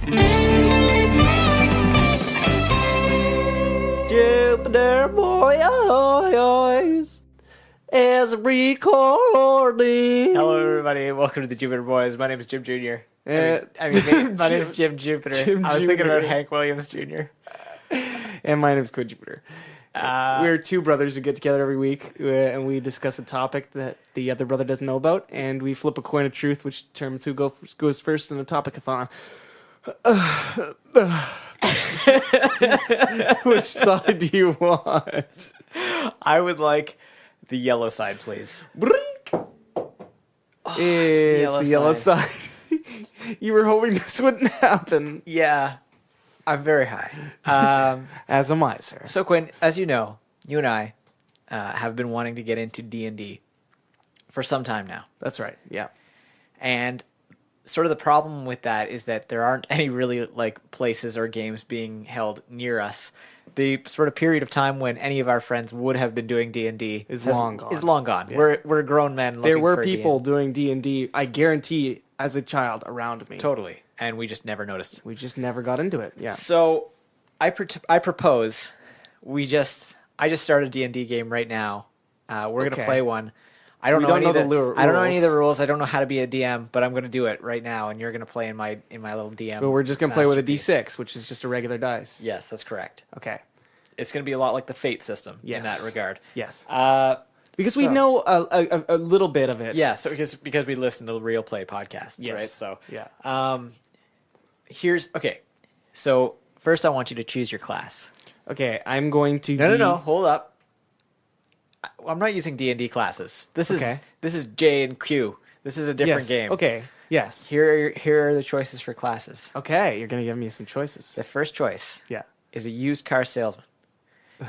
Jupiter boys is recording. Hello, everybody. Welcome to the Jupiter Boys. My name is Jim Jr. My name is Jim Jupiter. I was thinking about Hank Williams Jr. And my name is Quinn Jupiter. We're two brothers who get together every week and we discuss a topic that the other brother doesn't know about, and we flip a coin of truth, which determines who goes first in a topic-a-thon. Which side do you want? I would like the yellow side, please. It's the yellow side. You were hoping this wouldn't happen. Yeah, I'm very high. As am I, sir. So, Quinn, as you know, you and I have been wanting to get into D&D for some time now. That's right, yeah. And sort of the problem with that is that there aren't any really like places or games being held near us. The sort of period of time when any of our friends would have been doing D&D is long gone. Is long gone. Yeah. We're grown men. There were for people D&D. doing D&D, I guarantee, as a child around me. Totally, and we just never noticed. We just never got into it. Yeah. So, I propose I just started a D&D game right now. We're gonna play one. I don't know any of the rules. I don't know any of the rules. I don't know how to be a DM, but I'm going to do it right now, and you're going to play in my little DM. But we're just going to play with a D6, which is just a regular dice. Yes, that's correct. Okay. It's going to be a lot like the Fate system in that regard. Yes. Because we know a little bit of it. Yeah. So because we listen to real play podcasts, yes. right? So yeah. Okay. So first, I want you to choose your class. Okay, I'm going to. No. Hold up. I'm not using D&D classes. This is J and Q. This is a different game. Okay. Yes. Here are the choices for classes. Okay, you're gonna give me some choices. The first choice, yeah, is a used car salesman.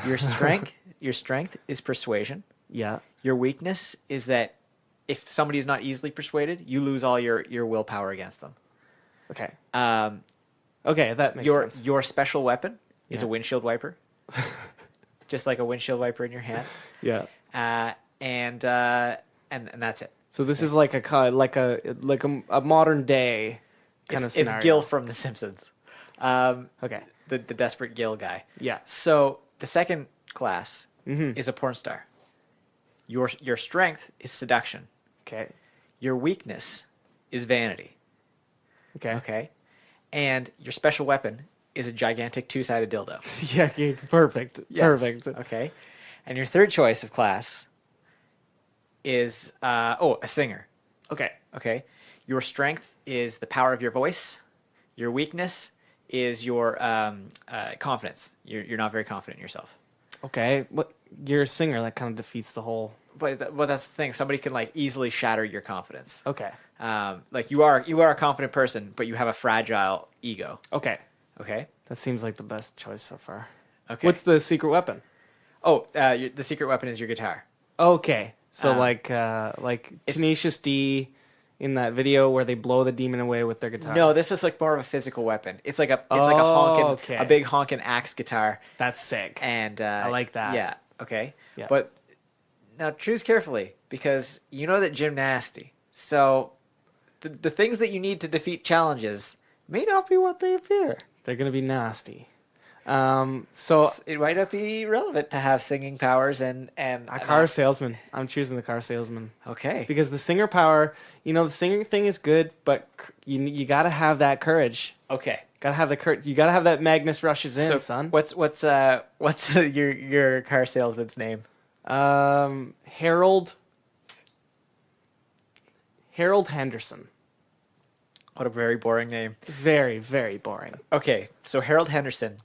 Your strength is persuasion. Yeah. Your weakness is that if somebody is not easily persuaded, you lose all your willpower against them. Okay. Okay, that makes sense. Your special weapon is a windshield wiper. Just like a windshield wiper in your hand. Yeah. And that's it. So this is like a modern day kind of scenario. It's Gil from The Simpsons. Okay. The desperate Gil guy. Yeah. So the second class is a porn star. Your strength is seduction. Okay. Your weakness is vanity. Okay. Okay. And your special weapon is a gigantic two-sided dildo. Yeah, perfect. Yes. Perfect. Okay. And your third choice of class is a singer. Okay. Okay. Your strength is the power of your voice. Your weakness is your confidence. You're not very confident in yourself. Okay. What? You're a singer. That kind of defeats the whole. But that's the thing. Somebody can like easily shatter your confidence. Okay. Like you are a confident person, but you have a fragile ego. Okay. Okay. That seems like the best choice so far. Okay. What's the secret weapon? Oh, the secret weapon is your guitar. Okay. So like Tenacious D in that video where they blow the demon away with their guitar. No, this is like more of a physical weapon. It's like a big honking axe guitar. That's sick. And I like that. Yeah. Okay. Yeah. But now choose carefully because you know that Jim nasty. So the things that you need to defeat challenges may not be what they appear. They're gonna be nasty. So it might not be relevant to have singing powers and a car salesman. I'm choosing the car salesman. Okay. Because the singer power, the singing thing is good, but you gotta have that courage. Okay. Gotta have the courage. You gotta have that Magnus rushes in, son. What's your car salesman's name? Harold Henderson. What a very boring name. Very, very boring. Okay, so Harold Henderson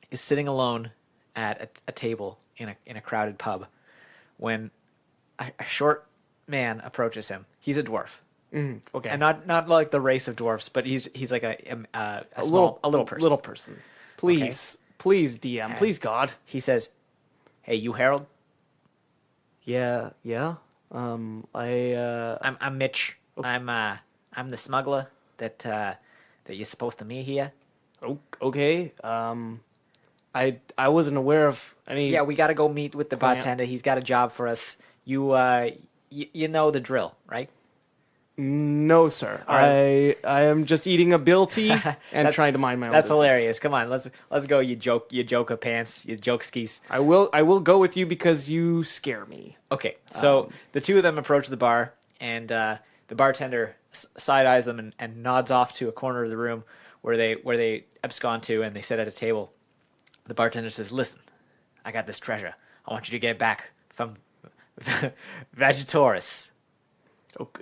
is sitting alone at a table in a crowded pub when a short man approaches him. He's a dwarf. Okay, and not like the race of dwarfs, but he's like a little person. Little person. Please, please, DM. And please, God. He says, "Hey, you Harold." Yeah. I'm Mitch. I'm the smuggler that you're supposed to meet here. Okay. I wasn't aware of any. Yeah, we got to go meet with the bartender. He's got a job for us. You know the drill, right? No, sir. Right. I am just eating ability and trying to mind my own That's business. hilarious. Come on, let's go. You joker pants. You joke skis. I will go with you because you scare me. Okay, so the two of them approach the bar, and the bartender side eyes them and nods off to a corner of the room where they abscond to, and they sit at a table. The bartender says, "Listen, I got this treasure. I want you to get it back from JUPITURDS."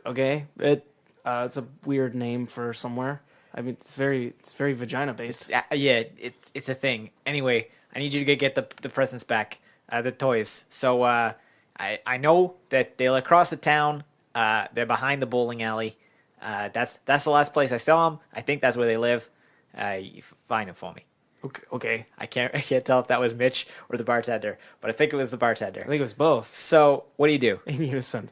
Okay, it's a weird name for somewhere. I mean, it's very vagina based. Yeah, it's a thing. Anyway, I need you to get the presents back, the toys. So I know that they're across the town. They're behind the bowling alley. That's the last place I saw them. I think that's where they live. You find them for me. Okay. I can't tell if that was Mitch or the bartender, but I think it was the bartender. I think it was both. So what do you do? In unison.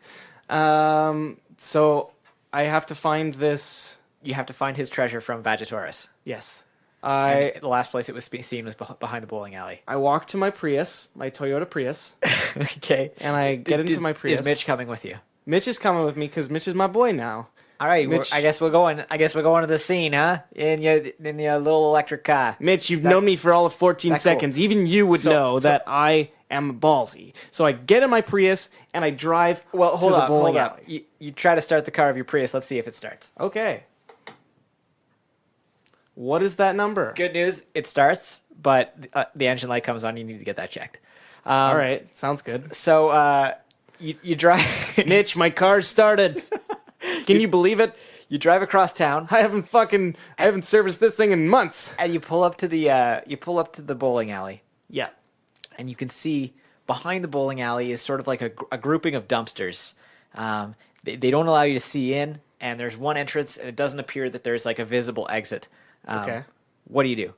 So I have to find this. You have to find his treasure from JUPITURDS. Yes. The last place it was seen was behind the bowling alley. I walk to my Prius, my Toyota Prius. Okay. And I get into my Prius. Is Mitch coming with you? Mitch is coming with me because Mitch is my boy now. All right, I guess we're going to the scene, huh? In your little electric car. Mitch, you've known me for all of 14 seconds. Cool. Even you would know that I am ballsy. So I get in my Prius and I drive to the bowling alley. You try to start the car of your Prius. Let's see if it starts. Okay. What is that number? Good news, it starts, but the engine light comes on. You need to get that checked. All right, sounds good. So you drive. Mitch, my car started. Can you believe it? You drive across town. I haven't serviced this thing in months. And you pull up to the bowling alley. Yeah. And you can see behind the bowling alley is sort of like a grouping of dumpsters. They don't allow you to see in, and there's one entrance, and it doesn't appear that there's like a visible exit. Okay. What do you do?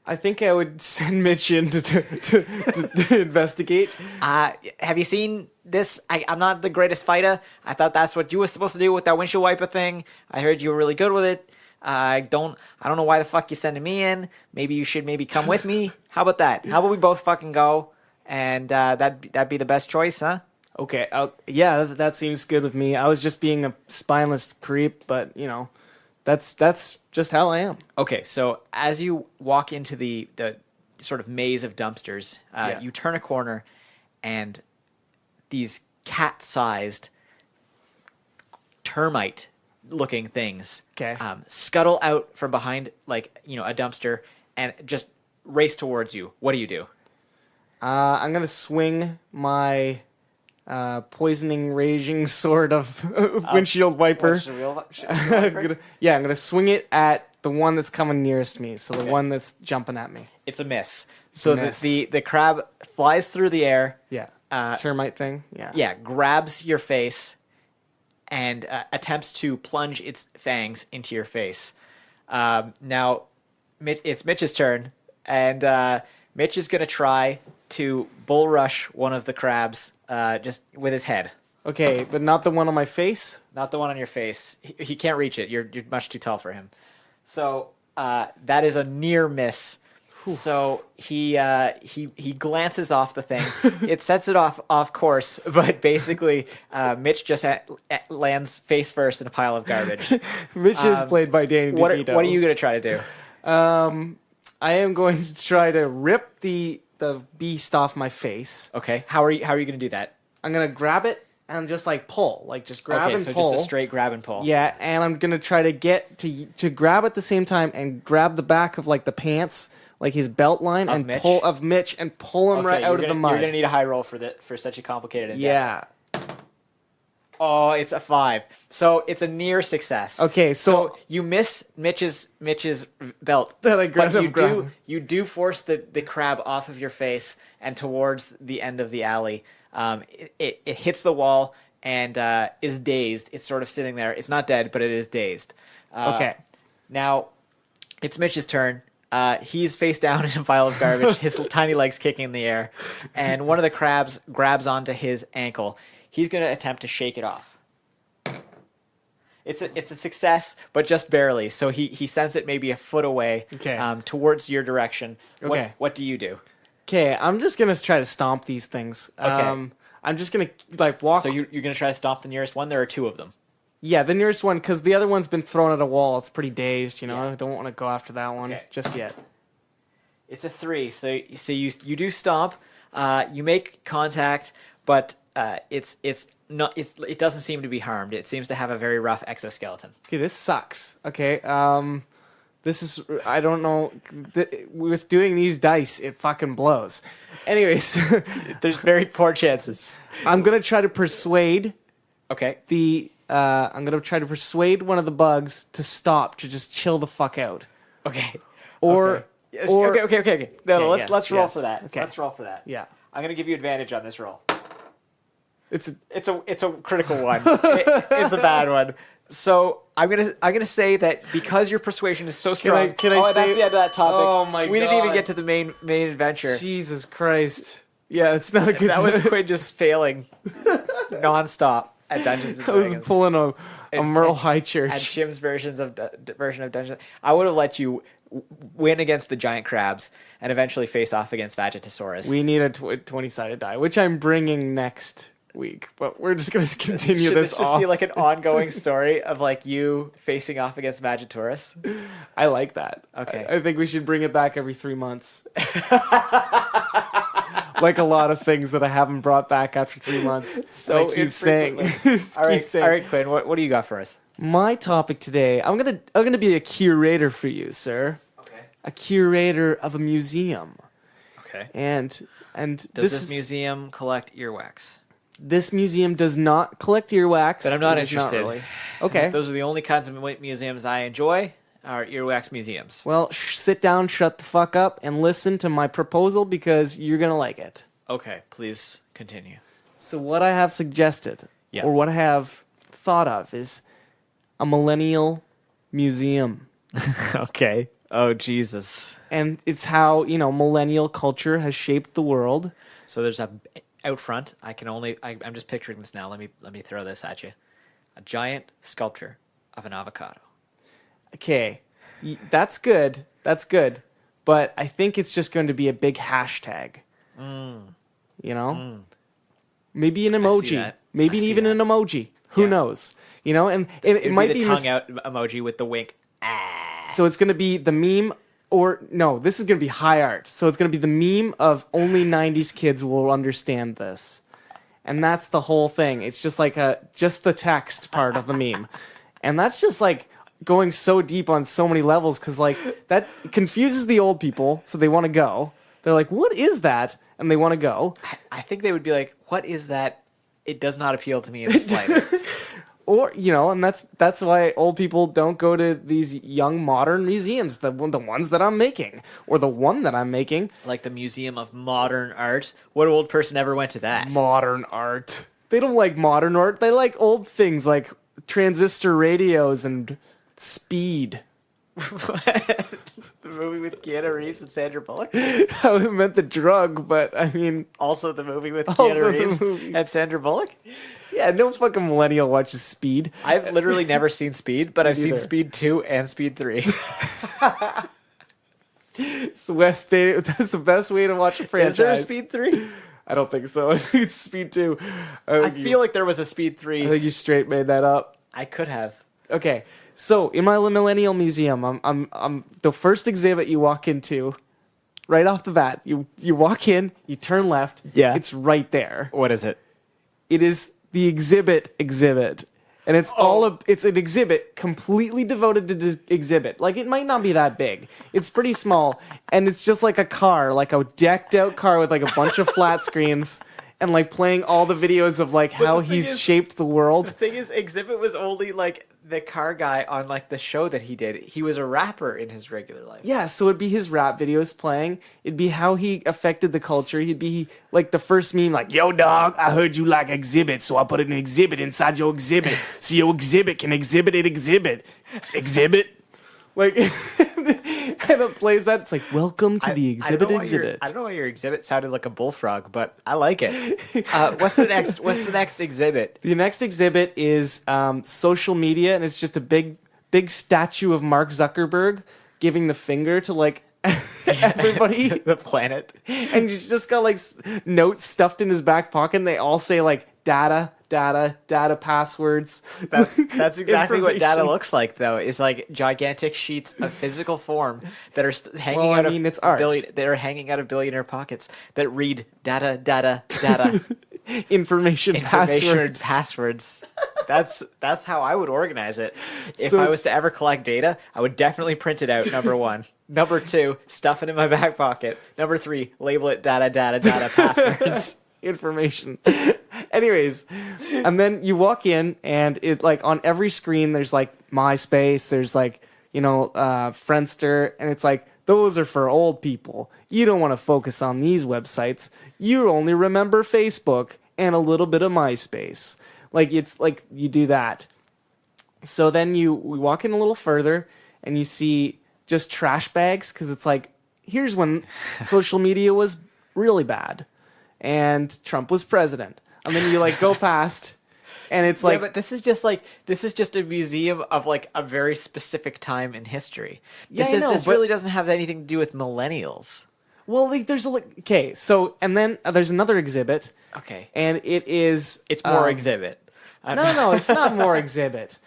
I think I would send Mitch in to investigate. Have you seen this? I'm not the greatest fighter. I thought that's what you were supposed to do with that windshield wiper thing. I heard you were really good with it. I don't know why the fuck you're sending me in. Maybe you should come with me. How about that? How about we both fucking go? And that'd be the best choice, huh? Okay. Yeah, that seems good with me. I was just being a spineless creep, but that's just how I am. Okay, so as you walk into the sort of maze of dumpsters, you turn a corner, and these cat-sized termite-looking things scuttle out from behind, a dumpster, and just race towards you. What do? I'm gonna swing my poisoning raging sword of windshield wiper. I'm gonna swing it at the one that's coming nearest me, so the one that's jumping at me. It's a miss. The crab flies through the air. Yeah. Termite thing. Yeah. Yeah, grabs your face and attempts to plunge its fangs into your face. Now, it's Mitch's turn, and Mitch is gonna try to bull rush one of the crabs just with his head. Okay, but not the one on my face? Not the one on your face. He can't reach it. You're much too tall for him. So that is a near miss. Whew. So he glances off the thing. It sets it off course, but basically Mitch just lands face first in a pile of garbage. Mitch is played by Danny DeVito. What are you going to try to do? I am going to try to rip the beast off my face. Okay. How are you going to do that? I'm going to grab it and just pull. Just grab and pull. Okay, so just a straight grab and pull. Yeah, and I'm going to try to get to grab at the same time and grab the back of the pants, his belt line, and Mitch? pull him right out of the mud. You're going to need a high roll for such a complicated endeavor. Yeah. Oh, it's a 5. So it's a near success. Okay, so you miss Mitch's belt, that I grabbed but you do force the crab off of your face and towards the end of the alley. It hits the wall and is dazed. It's sort of sitting there. It's not dead, but it is dazed. Okay. Now it's Mitch's turn. He's face down in a pile of garbage, his tiny legs kicking in the air, and one of the crabs grabs onto his ankle. He's going to attempt to shake it off. It's a success, but just barely. So he sends it maybe a foot away towards your direction. Okay. What do you do? Okay, I'm just going to try to stomp these things. Okay. I'm just going to walk. So you're going to try to stomp the nearest one? There are 2 of them. Yeah, the nearest one, because the other one's been thrown at a wall. It's pretty dazed, you know? Yeah. I don't want to go after that one just yet. It's a 3, so you do stomp, you make contact, but it doesn't seem to be harmed. It seems to have a very rough exoskeleton. Okay, this sucks. Okay, this is, I don't know, with doing these dice, it fucking blows. Anyways, there's very poor chances. I'm gonna try to persuade. Okay. I'm gonna try to persuade one of the bugs to stop, to just chill the fuck out. Okay. Okay. No, let's roll for that. Okay. Let's roll for that. Yeah. I'm gonna give you advantage on this roll. It's a critical one. It's a bad one. So I'm gonna say that because your persuasion is so strong. Can I say, that's the end of that topic. Oh my god. We didn't even get to the main adventure. Jesus Christ. Yeah, it's not a good. That was Quinn just failing nonstop at Dungeons and Dragons. I was pulling a Merle High Church. At Jim's version of Dungeons. I would have let you win against the giant crabs and eventually face off against Vegetasaurus. We need a 20-sided die, which I'm bringing next week, but we're just going to continue Should this just off. Be like an ongoing story of like you facing off against Vegetasaurus? I like that. Okay. I think we should bring it back every 3 months. Like a lot of things that I haven't brought back after 3 months. So I keep saying. All right, Quinn. What do you got for us? My topic today, I'm gonna be a curator for you, sir. Okay. A curator of a museum. Okay. And does this museum collect earwax? This museum does not collect earwax. But I'm not interested. Not really. Okay. Those are the only kinds of museums I enjoy. Are earwax museums. Well, sit down, shut the fuck up, and listen to my proposal because you're going to like it. Okay, please continue. So what I have suggested, or what I have thought of, is a millennial museum. Okay. Oh, Jesus. And it's how, millennial culture has shaped the world. So there's out front, I'm just picturing this now. Let me throw this at you. A giant sculpture of an avocado. Okay, that's good. That's good. But I think it's just going to be a big hashtag. Maybe an emoji. Maybe even an emoji. Who knows? And it might be the tongue out emoji with the wink. So it's going to be the meme, or no, this is going to be high art. So it's going to be the meme of only 90s kids will understand this. And that's the whole thing. It's just like just the text part of the meme. And that's just like going so deep on so many levels because like that confuses the old people, so they want to go. They're like, what is that? And they want to go. I think they would be like, what is that? It does not appeal to me in the slightest. Or, and that's why old people don't go to these young modern museums, the ones that I'm making, or the one that I'm making. Like the Museum of Modern Art. What old person ever went to that? Modern art. They don't like modern art. They like old things like transistor radios and Speed. The movie with Keanu Reeves and Sandra Bullock? I meant the drug, but I mean... Also the movie with Keanu Reeves and Sandra Bullock? Yeah, no fucking millennial watches Speed. I've literally never seen Speed, but I've seen Speed 2 and Speed 3. It's the best day, that's the best way to watch a franchise. Is there a Speed 3? I don't think so. I think it's Speed 2. I feel like there was a Speed 3. I think you straight made that up. I could have. Okay. So, in my Millennial Museum, I'm the first exhibit you walk into, right off the bat. You walk in, you turn left. Yeah. It's right there. What is it? It is the exhibit, and it's it's an exhibit completely devoted to this exhibit. Like, it might not be that big. It's pretty small, and it's just like a car, like a decked out car with like a bunch of flat screens. And like playing all the videos of like how he's shaped the world. The thing is, Exhibit was only like the car guy on like the show that he did. He was a rapper in his regular life. Yeah, so it'd be his rap videos playing. It'd be how he affected the culture. He'd be like the first meme, like, "Yo, dog, I heard you like exhibit, so I put an exhibit inside your exhibit, so your exhibit can exhibit it. Exhibit." Like, and it plays that. It's like, welcome to the exhibit. I don't know why your exhibit sounded like a bullfrog, but I like it. What's the next exhibit? The next exhibit is social media, and it's just a big statue of Mark Zuckerberg giving the finger to like everybody, the planet, and he's just got like notes stuffed in his back pocket. And they all say like data passwords. That's exactly what data looks like, though. It's like gigantic sheets of physical form that are hanging out of it's art. That are hanging out of billionaire pockets that read data. Information passwords. That's how I would organize it. If I was to ever collect data, I would definitely print it out, number 1. Number 2, stuff it in my back pocket. Number 3, label it data passwords. Information. Anyways, and then you walk in, and it like on every screen there's like MySpace, there's like, Friendster, and it's like, those are for old people. You don't want to focus on these websites. You only remember Facebook and a little bit of MySpace. Like, it's like you do that. So then we walk in a little further, and you see just trash bags, because it's like, here's when social media was really bad and Trump was president. And then you like go past, and it's like, but this is just a museum of like a very specific time in history. This really doesn't have anything to do with millennials. Well, like, there's and then there's another exhibit. Okay. And it's more exhibit. No, it's not more exhibit.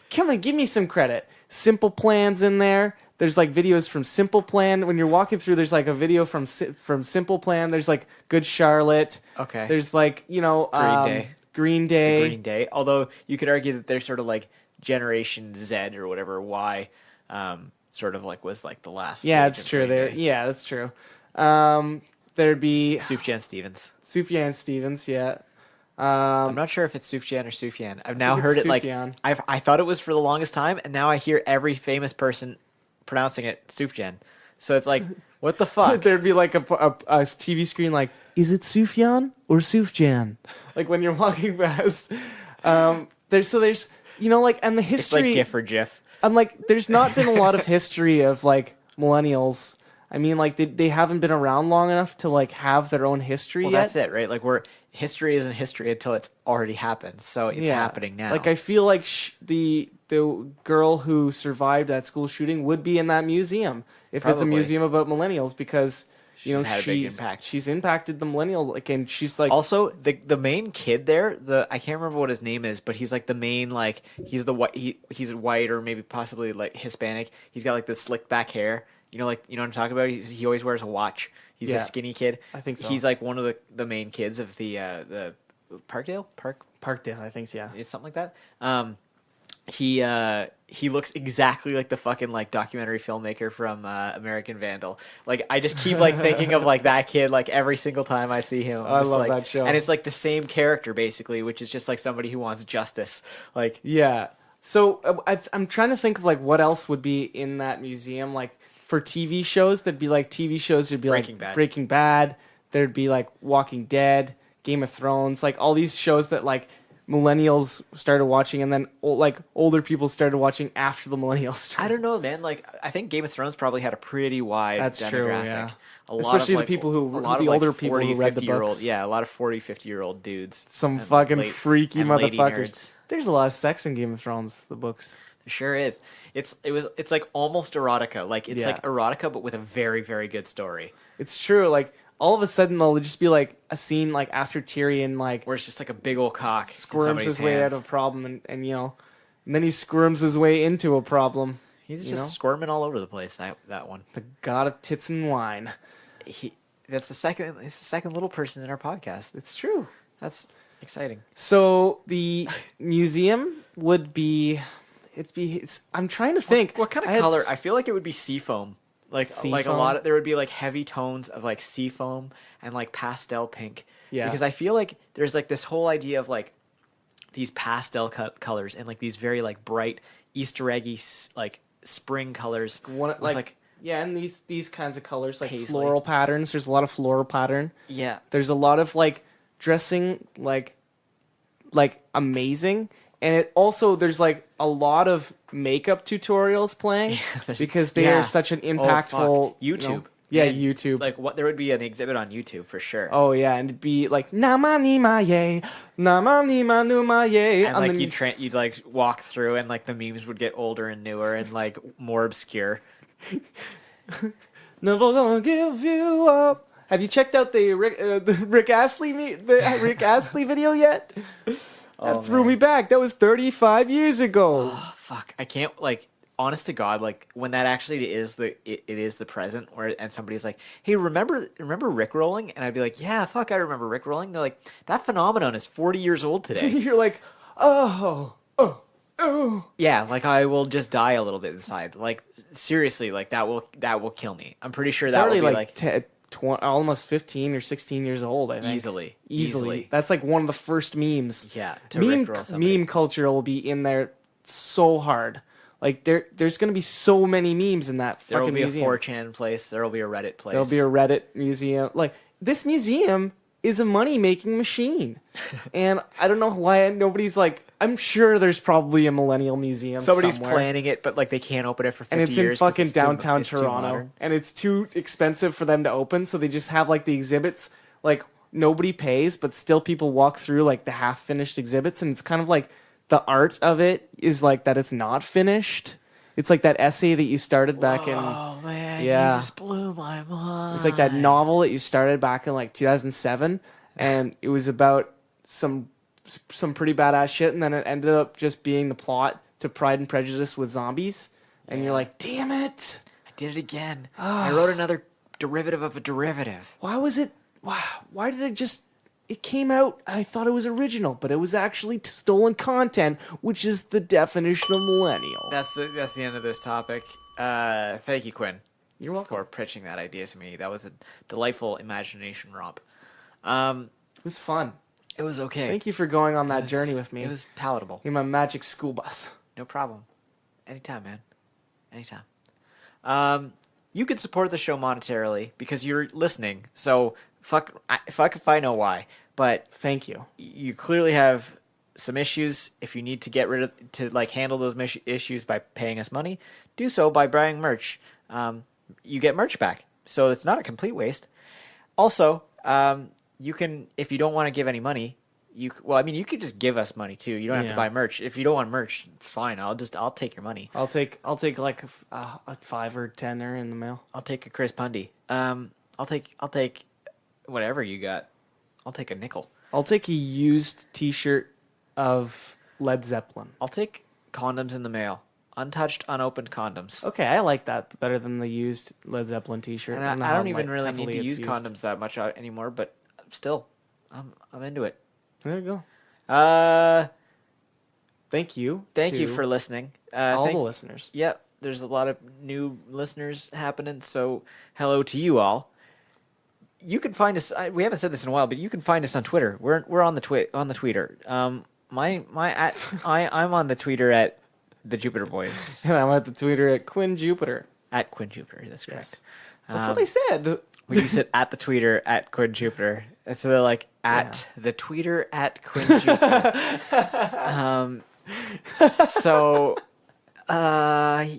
Come on, give me some credit. Simple Plan's in there. There's like videos from Simple Plan. When you're walking through, there's like a video from Simple Plan. There's like Good Charlotte. Okay. There's like, Green Day. Although you could argue that they're sort of like Generation Z or whatever, Y, sort of like was like the last. Yeah, it's true. That's true. There'd be Sufjan Stevens. Yeah. I'm not sure if it's Sufjan or Sufjan. I've now heard it Sufjan. Like I thought it was for the longest time, and now I hear every famous person pronouncing it Sufjan. So it's like, what the fuck? There'd be like a TV screen like, is it Sufjan or Sufjan? Like when you're walking past. There's and the history. It's like GIF or GIF. I'm like, there's not been a lot of history of like millennials. I mean, like they haven't been around long enough to like have their own history yet. That's it, right? Like history isn't history until it's already happened. So it's happening now. Like I feel like the girl who survived that school shooting would be in that museum if Probably. It's a museum about millennials, because had a big impact. She's impacted the millennial, like, and she's like also the main kid there. I can't remember what his name is, but he's like the main, like he's he's white or maybe possibly like Hispanic. He's got like the slick back hair. You know what I'm talking about? He always wears a watch. He's a skinny kid. I think so. He's like one of the main kids of the Parkdale. I think so, yeah. It's something like that. He looks exactly like the fucking like documentary filmmaker from American Vandal. Like I just keep like thinking of like that kid like every single time I see him. I love that show. And it's like the same character basically, which is just like somebody who wants justice. Like yeah. So I'm trying to think of like what else would be in that museum, like. For TV shows, there'd be like Breaking Bad. There'd be like Walking Dead, Game of Thrones, like all these shows that like millennials started watching, and then like older people started watching after the millennials started. I don't know, man. Like I think Game of Thrones probably had a pretty wide demographic. True, yeah. Especially the people older people who read the books. Yeah, a lot of 40, 50-year-old dudes. Some fucking freaky motherfuckers. There's a lot of sex in Game of Thrones, the books. Sure is. It's like almost erotica. Like it's like erotica, but with a very, very good story. It's true. Like all of a sudden there'll just be like a scene like after Tyrion like where it's just like a big old cock squirms his way out of a problem, and then he squirms his way into a problem. He's just squirming all over the place. That one. The god of tits and wine. That's the second little person in our podcast. It's true. That's exciting. So the museum would be. I'm trying to think. What kind of color? I feel like it would be seafoam. Like a lot of, there would be like heavy tones of like seafoam and like pastel pink. Yeah. Because I feel like there's like this whole idea of like these pastel colors and like these very like bright Easter eggy like spring colors. And these kinds of colors like paisley. Floral patterns. There's a lot of floral pattern. Yeah. There's a lot of like dressing like amazing. And it also, there's like a lot of makeup tutorials playing because they are such an impactful YouTube. YouTube. Like there would be an exhibit on YouTube for sure. Oh yeah, and it'd be like Namani Maye, Namani Manu Maye, and like you'd like walk through, and like the memes would get older and newer and like more obscure. Never gonna give you up. Have you checked out the Rick Astley video yet? That threw me back. That was 35 years ago. Oh, fuck. I can't, like, honest to God, like, when that actually is it is the present, and somebody's like, hey, remember Rickrolling? And I'd be like, yeah, fuck, I remember Rickrolling. They're like, that phenomenon is 40 years old today. You're like, oh. Yeah, like, I will just die a little bit inside. Like, seriously, like, that will kill me. I'm pretty sure that will be, like almost 15 or 16 years old, I think. Easily. That's like one of the first memes. Yeah, meme culture will be in there so hard. Like there's going to be so many memes in that fucking museum. There will be a 4chan place. There will be a Reddit place. There'll be a Reddit museum. Like this museum is a money-making machine. And I don't know why nobody's like, I'm sure there's probably a Millennial museum Somebody's somewhere. planning it, but like they can't open it for 50 years. And it's years in fucking downtown Toronto. And it's too expensive for them to open, so they just have like the exhibits, like nobody pays, but still people walk through like the half-finished exhibits, and it's kind of like the art of it is like that it's not finished. It's like that essay that you started back in... Oh, man, yeah. You just blew my mind. It's like that novel that you started back in like 2007, and it was about some pretty badass shit, and then it ended up just being the plot to Pride and Prejudice with zombies, and you're like, damn it! I did it again. I wrote another derivative of a derivative. Why was it... Why did it just... It came out, I thought it was original, but it was actually stolen content, which is the definition of millennial. That's the end of this topic. Thank you, Quinn. You're welcome. For pitching that idea to me. That was a delightful imagination romp. It was fun. It was okay. Thank you for going on that journey with me. It was palatable. In my magic school bus. No problem. Anytime, man. Anytime. You could support the show monetarily because you're listening. So fuck if I know why. But thank you. You clearly have some issues. If you need to get rid of handle those issues by paying us money, do so by buying merch. You get merch back, so it's not a complete waste. Also, you can, if you don't want to give any money, you could just give us money too. You don't have to buy merch. If you don't want merch, it's fine. I'll take your money. I'll take like a $5 or $10 in the mail. I'll take a Chris Pundy. I'll take whatever you got. I'll take a nickel. I'll take a used T-shirt of Led Zeppelin. I'll take condoms in the mail. Untouched, unopened condoms. Okay, I like that better than the used Led Zeppelin T-shirt. And I don't even really need to use condoms that much anymore, but still, I'm into it. There you go. Thank you. Thank you for listening. All the listeners. Yep, there's a lot of new listeners happening, so hello to you all. You can find us. We haven't said this in a while, but you can find us on Twitter. We're on the Tweeter. I'm on the Tweeter at the Jupiter Boys. And I'm at the Twitter at Quinn Jupiter. At Quinn Jupiter, that's correct. Yes. That's what I said. When you said at the Tweeter at Quinn Jupiter, and so they're like at the Tweeter at Quinn Jupiter. So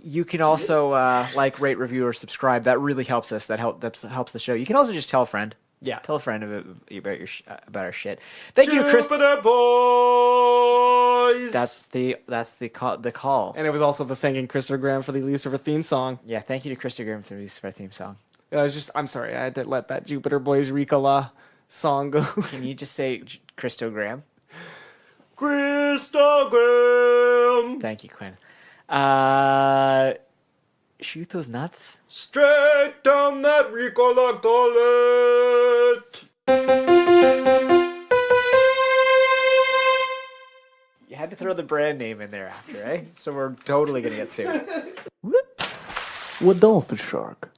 you can also like, rate, review, or subscribe. That really helps us. That helps the show. You can also just tell a friend. Yeah, tell a friend about our shit. Thank you, Chris. Jupiter Boys. That's the call. And it was also the thanking Christopher Graham for the use of our theme song. Yeah, thank you to Christopher Graham for the use of our theme song. I'm sorry, I had to let that Jupiter Boys Ricola song go. Can you just say Christo Graham? Christo Graham. Thank you, Quinn. Shoot those nuts. Straight down that Ricola gullet. You had to throw the brand name in there after, eh? So we're totally gonna get sued. Rodolphe Shark.